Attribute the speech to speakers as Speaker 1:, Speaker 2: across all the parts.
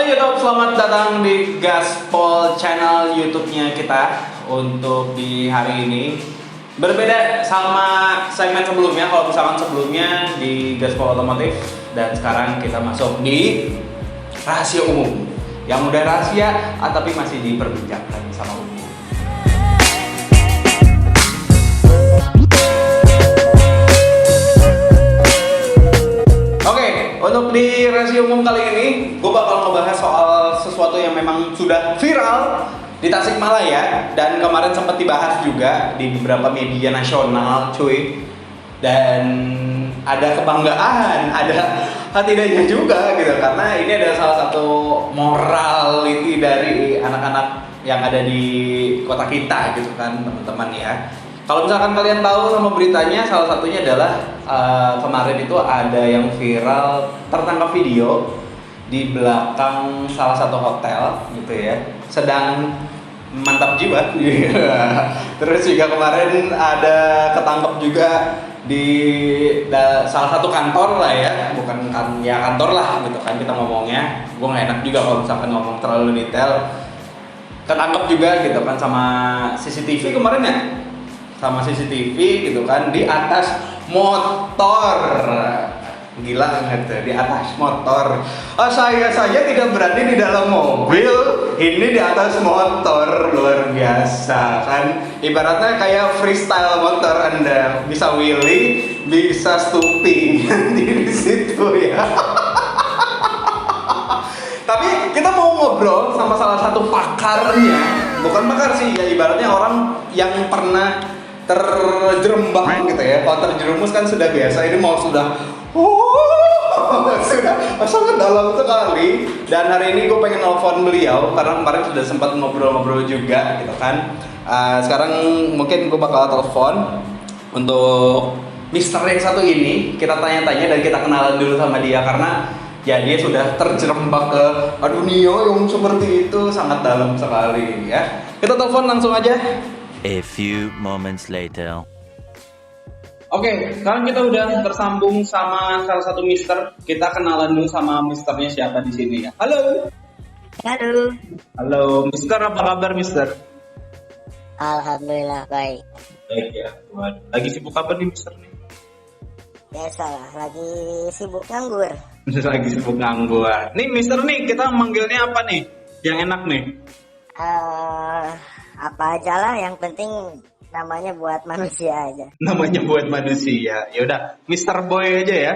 Speaker 1: Halo YouTube, selamat datang di Gaspol channel YouTube-nya kita. Untuk di hari ini berbeda sama segmen sebelumnya. Kalau misalkan sebelumnya di Gaspol Otomotif, dan sekarang kita masuk di rahasia umum. Yang udah rahasia, tapi masih diperbincangkan sama umum. Untuk di rahasia umum kali ini, gue bakal ngebahas soal sesuatu yang memang sudah viral di Tasikmalaya dan kemarin sempat dibahas juga di beberapa media nasional, cuy. Dan ada kebanggaan, ada tidaknya juga gitu, karena ini adalah salah satu morality dari anak-anak yang ada di kota kita gitu kan, teman-teman ya. Kalau misalkan kalian tahu sama beritanya, salah satunya adalah kemarin itu ada yang viral tertangkap video di belakang salah satu hotel gitu ya, sedang mantap jiwa. Terus juga kemarin ada ketangkep juga di salah satu kantor lah ya, bukan kan ya kantor lah gitu kan kita ngomongnya. Gue nggak enak juga kalau misalkan ngomong terlalu detail. Ketangkep juga gitu kan sama CCTV kemarin ya. Sama CCTV gitu kan di atas motor, gila banget di atas motor. Saya tidak berani di dalam mobil, ini di atas motor, luar biasa kan. Ibaratnya kayak freestyle motor, Anda bisa wheelie, bisa stooping di situ ya. Tapi kita mau ngobrol sama salah satu pakarnya, bukan pakar sih ya, ibaratnya orang yang pernah terjerembab gitu ya. Kalau terjerumus kan sudah biasa, ini mau sudah sangat dalam sekali. Dan hari ini gue pengen nelfon beliau karena kemarin sudah sempat ngobrol-ngobrol juga gitu kan. Sekarang mungkin gue bakal telepon untuk Mister yang satu ini. Kita tanya-tanya dan kita kenalan dulu sama dia, karena ya dia sudah terjerembab ke dunia yang seperti itu, sangat dalam sekali ya. Kita telepon langsung aja.
Speaker 2: A few moments later.
Speaker 1: Oke, sekarang kita udah tersambung sama salah satu mister. Kita kenalan dulu sama misternya siapa di sini ya. Halo.
Speaker 3: Halo.
Speaker 1: Halo, mister, apa kabar mister?
Speaker 3: Alhamdulillah baik.
Speaker 1: Baik ya. Waduh, lagi sibuk apa nih mister nih?
Speaker 3: Biasalah, lagi sibuk nganggur.
Speaker 1: Lagi sibuk nganggur. Nih mister nih, kita manggilnya apa nih? Yang enak nih?
Speaker 3: Apa aja lah, yang penting namanya buat manusia aja.
Speaker 1: Namanya buat manusia. Ya udah, Mister Boy aja ya.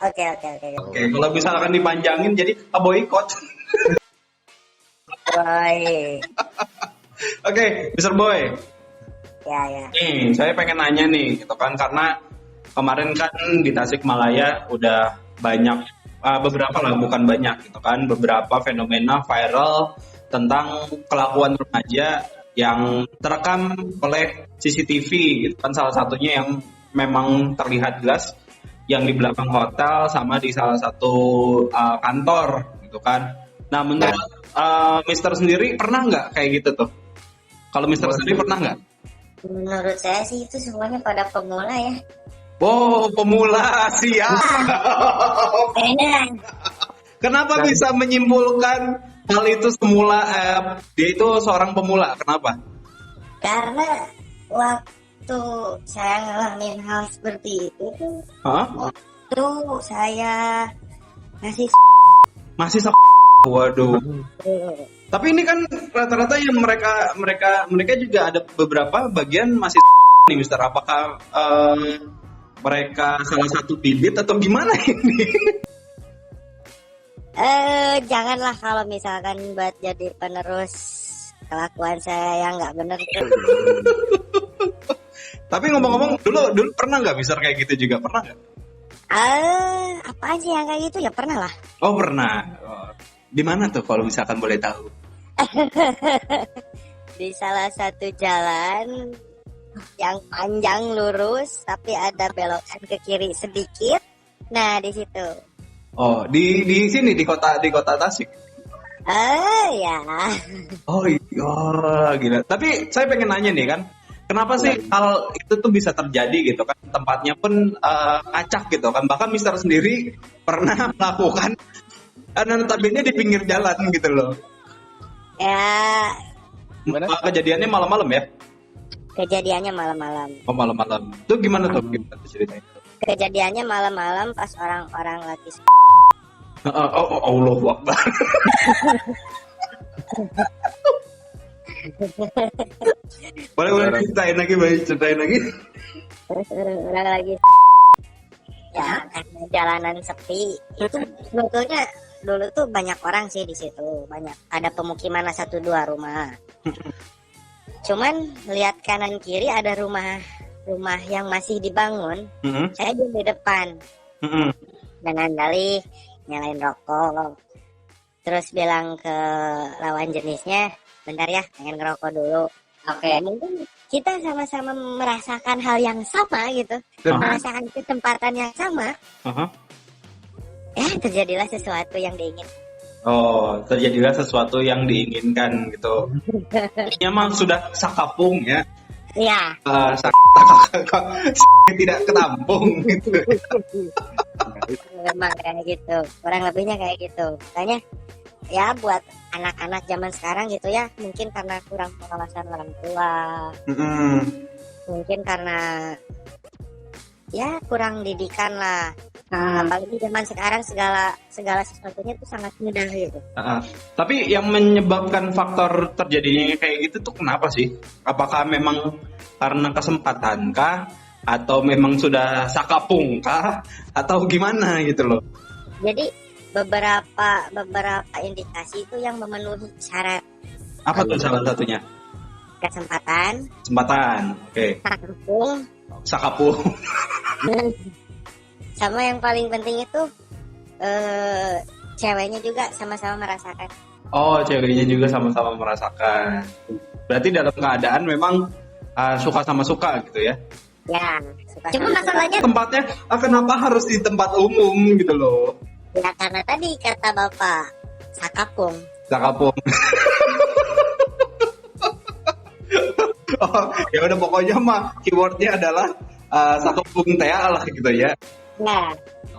Speaker 3: Oke.
Speaker 1: Oke, kalau misalkan dipanjangin jadi boykot.
Speaker 3: Boy.
Speaker 1: Oke, Mister Boy.
Speaker 3: Ya.
Speaker 1: Nih, saya pengen nanya nih, gitu kan, karena kemarin kan di Tasikmalaya udah banyak, beberapa lah, bukan banyak gitu kan, beberapa fenomena viral tentang kelakuan remaja yang terekam oleh CCTV gitu kan. Salah satunya yang memang terlihat jelas yang di belakang hotel sama di salah satu kantor gitu kan. Nah, menurut Mister sendiri pernah nggak kayak gitu tuh? Kalau Mister sendiri pernah nggak?
Speaker 3: Menurut saya sih itu semuanya pada pemula ya.
Speaker 1: Oh, pemula, siap. Kenapa bisa menyimpulkan hal itu semula dia itu seorang pemula? Kenapa?
Speaker 3: Karena waktu saya ngalamin hal seperti itu tuh, waktu saya masih
Speaker 1: waduh. Tapi ini kan rata-rata yang mereka juga ada beberapa bagian masih nih Mister. Apakah mereka salah satu bibit atau gimana ini?
Speaker 3: Janganlah kalau misalkan buat jadi penerus kelakuan saya yang nggak benar itu.
Speaker 1: Tapi ngomong-ngomong, dulu pernah nggak Mister kayak gitu juga? Pernah nggak?
Speaker 3: Apa aja yang kayak gitu ya pernah lah.
Speaker 1: Oh pernah. Di mana tuh kalau misalkan boleh tahu?
Speaker 3: Di salah satu jalan yang panjang lurus tapi ada belokan ke kiri sedikit. Nah di situ.
Speaker 1: Oh di sini di kota Tasik.
Speaker 3: Ya.
Speaker 1: Oh iya, gila. Tapi saya pengen nanya nih kan, kenapa sih hal itu tuh bisa terjadi gitu kan? Tempatnya pun acak gitu kan. Bahkan Mister sendiri pernah melakukan notabene di pinggir jalan gitu loh.
Speaker 3: Ya,
Speaker 1: Kejadiannya malam-malam ya?
Speaker 3: kejadiannya malam-malam.
Speaker 1: Oh malam-malam. Itu gimana tuh? Gimana tuh ceritanya?
Speaker 3: Kejadiannya malam-malam pas orang-orang lagi
Speaker 1: Allahu Akbar. boleh ceritain lagi.
Speaker 3: orang lagi ya karena jalanan sepi itu sebetulnya dulu tuh banyak orang sih di situ, banyak ada pemukiman 1-2 rumah. Cuman lihat kanan kiri ada rumah yang masih dibangun. Saya di depan dengan dalih nyalain rokok, terus bilang ke lawan jenisnya, bentar ya pengen ngerokok dulu. Oke, mungkin kita sama-sama merasakan hal yang sama gitu, merasakan kesempatan yang sama. Ya terjadilah sesuatu yang diinginkan.
Speaker 1: Oh, terjadilah sesuatu yang diinginkan gitu. Ini emang sudah sakapung ya.
Speaker 3: Ya.
Speaker 1: Tidak ketampung gitu.
Speaker 3: Memang kayak gitu, kurang lebihnya kayak gitu. Makanya ya buat anak-anak zaman sekarang gitu ya, mungkin karena kurang pengawasan orang tua, mungkin karena ya kurang didikan lah. Apalagi zaman sekarang segala sesuatunya tuh sangat mudah gitu.
Speaker 1: Tapi yang menyebabkan faktor terjadinya kayak gitu tuh kenapa sih? Apakah memang karena kesempatan kah? Atau memang sudah sakapung kah? Atau gimana gitu loh?
Speaker 3: Jadi beberapa indikasi itu yang memenuhi syarat.
Speaker 1: Apa tuh salah satunya?
Speaker 3: Kesempatan,
Speaker 1: oke. Sakapung.
Speaker 3: Sama yang paling penting itu ceweknya juga sama-sama merasakan.
Speaker 1: Oh, ceweknya juga sama-sama merasakan. Berarti dalam keadaan memang suka sama suka gitu ya?
Speaker 3: Ya, cuma masalahnya
Speaker 1: tempatnya kenapa harus di tempat umum gitu loh?
Speaker 3: Ya karena tadi kata Bapak sakapung.
Speaker 1: Oh, ya udah pokoknya mah keywordnya adalah sakapung tea lah gitu ya.
Speaker 3: Nah.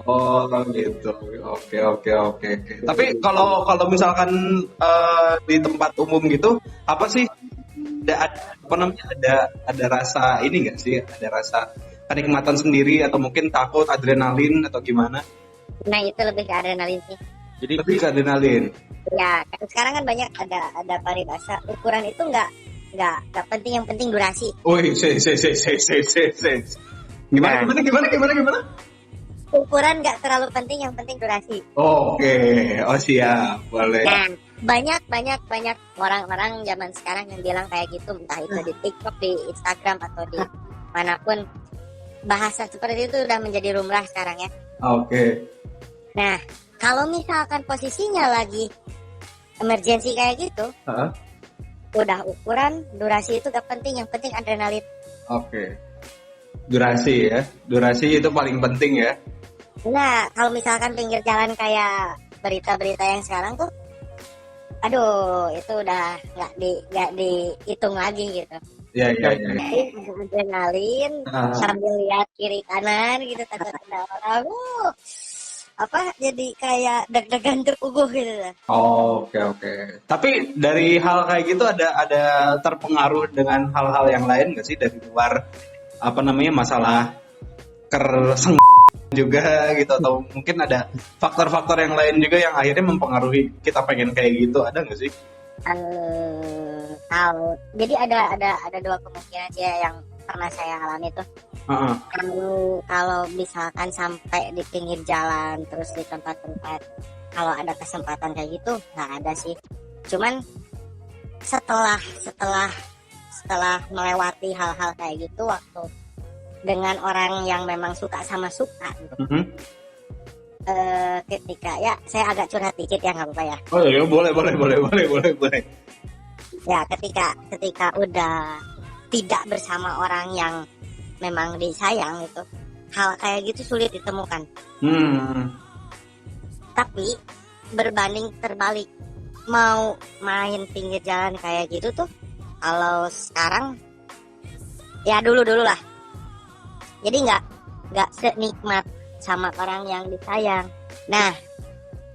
Speaker 1: Oh gitu. Oke. Tapi kalau misalkan di tempat umum gitu, apa sih? Ada rasa ini nggak sih? Ada rasa kenikmatan sendiri atau mungkin takut, adrenalin atau gimana?
Speaker 3: Nah itu lebih ke adrenalin sih.
Speaker 1: Jadi lebih ke adrenalin.
Speaker 3: Ya sekarang kan banyak ada paribasa, ukuran itu nggak penting, yang penting durasi.
Speaker 1: Woi, Gimana?
Speaker 3: Ukuran nggak terlalu penting, yang penting durasi.
Speaker 1: Oke. Oh siap, boleh.
Speaker 3: Nah, banyak orang-orang zaman sekarang yang bilang kayak gitu, entah itu di TikTok, di Instagram atau di manapun. Bahasa seperti itu udah menjadi lumrah sekarang ya.
Speaker 1: Oke.
Speaker 3: Nah, kalau misalkan posisinya lagi emergency kayak gitu, udah ukuran, durasi itu gak penting, yang penting adrenalin.
Speaker 1: Oke. Durasi ya, durasi itu paling penting ya.
Speaker 3: Nah, kalau misalkan pinggir jalan kayak berita-berita yang sekarang tuh, aduh, itu udah nggak dihitung lagi gitu.
Speaker 1: Iya.
Speaker 3: Adrenalin sambil lihat kiri kanan gitu, tanda orang, jadi kayak deg-degan teruguh gitu.
Speaker 1: Oke. Tapi dari hal kayak gitu ada terpengaruh dengan hal-hal yang lain nggak sih dari luar masalah kerseng juga gitu, atau mungkin ada faktor-faktor yang lain juga yang akhirnya mempengaruhi kita pengen kayak gitu, ada nggak sih?
Speaker 3: Jadi ada dua kemungkinan sih yang pernah saya alami tuh. Kalau misalkan sampai di pinggir jalan terus di tempat-tempat, kalau ada kesempatan kayak gitu nggak ada sih. Cuman setelah melewati hal-hal kayak gitu, waktu dengan orang yang memang suka sama suka gitu. Ketika ya saya agak curhat dikit ya, nggak apa-apa ya.
Speaker 1: Oh iya, boleh.
Speaker 3: Ya ketika udah tidak bersama orang yang memang disayang itu, hal kayak gitu sulit ditemukan. Tapi berbanding terbalik, mau main pinggir jalan kayak gitu tuh, kalau sekarang ya dulu lah. Jadi nggak senikmat sama orang yang disayang. Nah,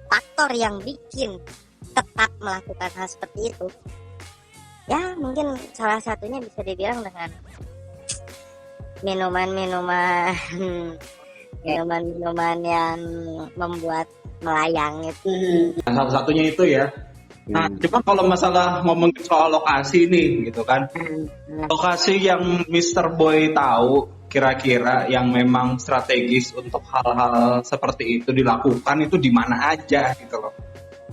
Speaker 3: faktor yang bikin tetap melakukan hal seperti itu, ya mungkin salah satunya bisa dibilang dengan minuman-minuman minuman-minuman yang membuat melayang itu.
Speaker 1: Salah satunya itu ya. Nah, cuma kalau masalah ngomongin soal lokasi nih gitu kan. Lokasi yang Mr. Boy tahu kira-kira yang memang strategis untuk hal-hal seperti itu dilakukan itu di mana aja gitu loh.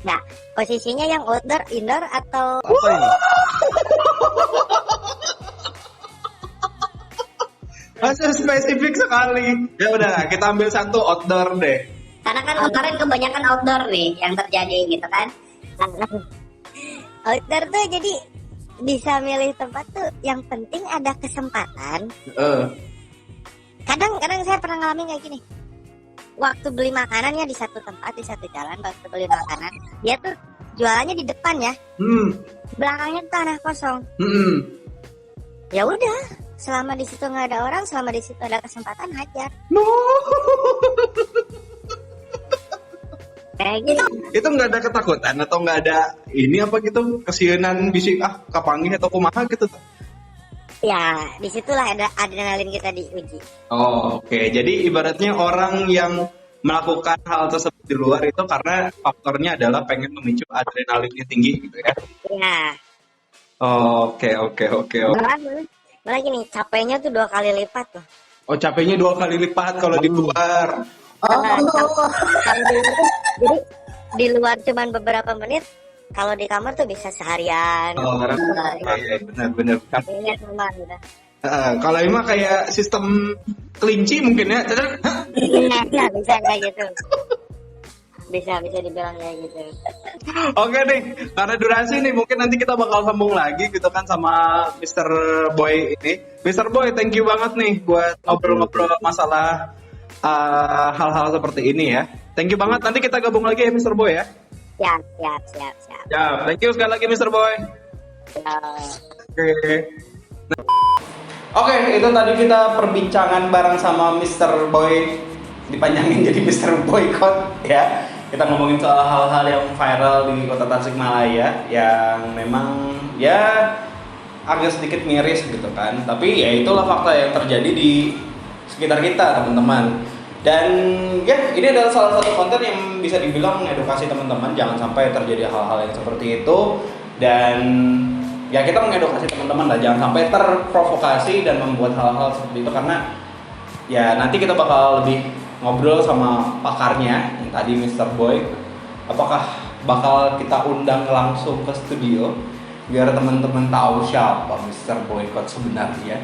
Speaker 3: Nah, posisinya yang outdoor, indoor atau
Speaker 1: Apa ini? Masih spesifik sekali. Ya udah, kita ambil satu outdoor deh.
Speaker 3: karena kan kemarin kebanyakan outdoor nih yang terjadi gitu kan. Outdoor tuh jadi bisa milih tempat tuh yang penting ada kesempatan. Kadang saya pernah ngalamin kayak gini. Waktu beli makanannya di satu tempat, di satu jalan, waktu beli makanan, dia tuh jualannya di depan ya. Belakangnya tuh tanah kosong. Ya udah, selama di situ nggak ada orang, selama di situ ada kesempatan hajar.
Speaker 1: No.
Speaker 3: Kayak gitu.
Speaker 1: Itu nggak ada ketakutan atau nggak ada ini apa gitu kesianan bisik kapanggih atau kumaha gitu.
Speaker 3: Ya, disitulah ada adrenalin kita diuji.
Speaker 1: Oh, oke. Jadi ibaratnya orang yang melakukan hal tersebut di luar itu karena faktornya adalah pengen memicu adrenalinnya tinggi gitu ya.
Speaker 3: Ya.
Speaker 1: Oke.
Speaker 3: Malah gini, capeknya tuh 2 kali lipat tuh.
Speaker 1: Oh, capeknya 2 kali lipat kalau di luar.
Speaker 3: Kalau di luar tuh, jadi di luar cuman beberapa menit, kalau di kamar tuh bisa seharian.
Speaker 1: Oh, iya, benar.
Speaker 3: Capeknya sama gitu.
Speaker 1: Kalau ini mah kayak sistem kelinci mungkin ya.
Speaker 3: Nah, bisa kayak gitu. Bisa dibilang kayak gitu.
Speaker 1: Oke nih, karena durasi nih mungkin nanti kita bakal sambung lagi gitu kan sama Mr. Boy ini. Mr. Boy, thank you banget nih buat ngobrol-ngobrol masalah hal-hal seperti ini ya. Thank you banget, nanti kita gabung lagi ya Mr. Boy ya.
Speaker 3: Siap.
Speaker 1: Ya, thank you sekali lagi Mr. Boy. Oke, itu tadi kita perbincangan bareng sama Mr. Boy, dipanjangin jadi Mr. Boycott ya. Kita ngomongin soal hal-hal yang viral di kota Tasikmalaya yang memang ya agak sedikit miris gitu kan. Tapi ya itulah fakta yang terjadi di sekitar kita teman-teman. Dan ya ini adalah salah satu konten yang bisa dibilang mengedukasi teman-teman jangan sampai terjadi hal-hal yang seperti itu. Dan ya kita mengedukasi teman-teman lah jangan sampai terprovokasi dan membuat hal-hal seperti itu karena ya nanti kita bakal lebih ngobrol sama pakarnya yang tadi Mr. Boy. Apakah bakal kita undang langsung ke studio biar teman-teman tahu siapa Mr. Boycott sebenarnya.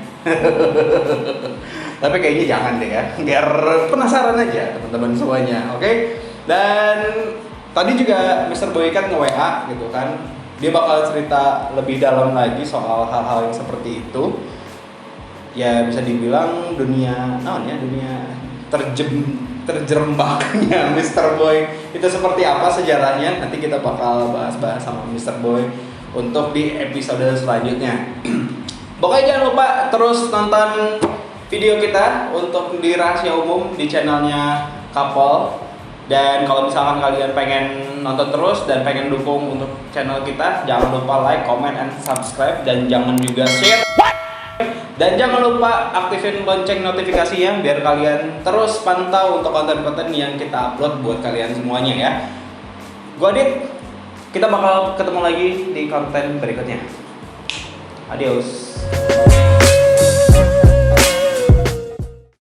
Speaker 1: Tapi kayaknya jangan deh ya, biar penasaran aja teman-teman semuanya, oke? Dan tadi juga Mr. Boycott nge-WA gitu kan, dia bakal cerita lebih dalam lagi soal hal-hal yang seperti itu. Ya bisa dibilang dunia terjerembaknya Mr. Boy itu seperti apa sejarahnya, nanti kita bakal bahas-bahas sama Mr. Boy untuk di episode selanjutnya. Pokoknya jangan lupa terus nonton video kita untuk di Rahasia Umum di channelnya Kapol. Dan kalau misalkan kalian pengen nonton terus dan pengen dukung untuk channel kita, jangan lupa like, comment, and subscribe, dan jangan juga share. Dan jangan lupa aktifin lonceng notifikasinya biar kalian terus pantau untuk konten-konten yang kita upload buat kalian semuanya ya. Gua Adit, kita bakal ketemu lagi di konten berikutnya. Adios.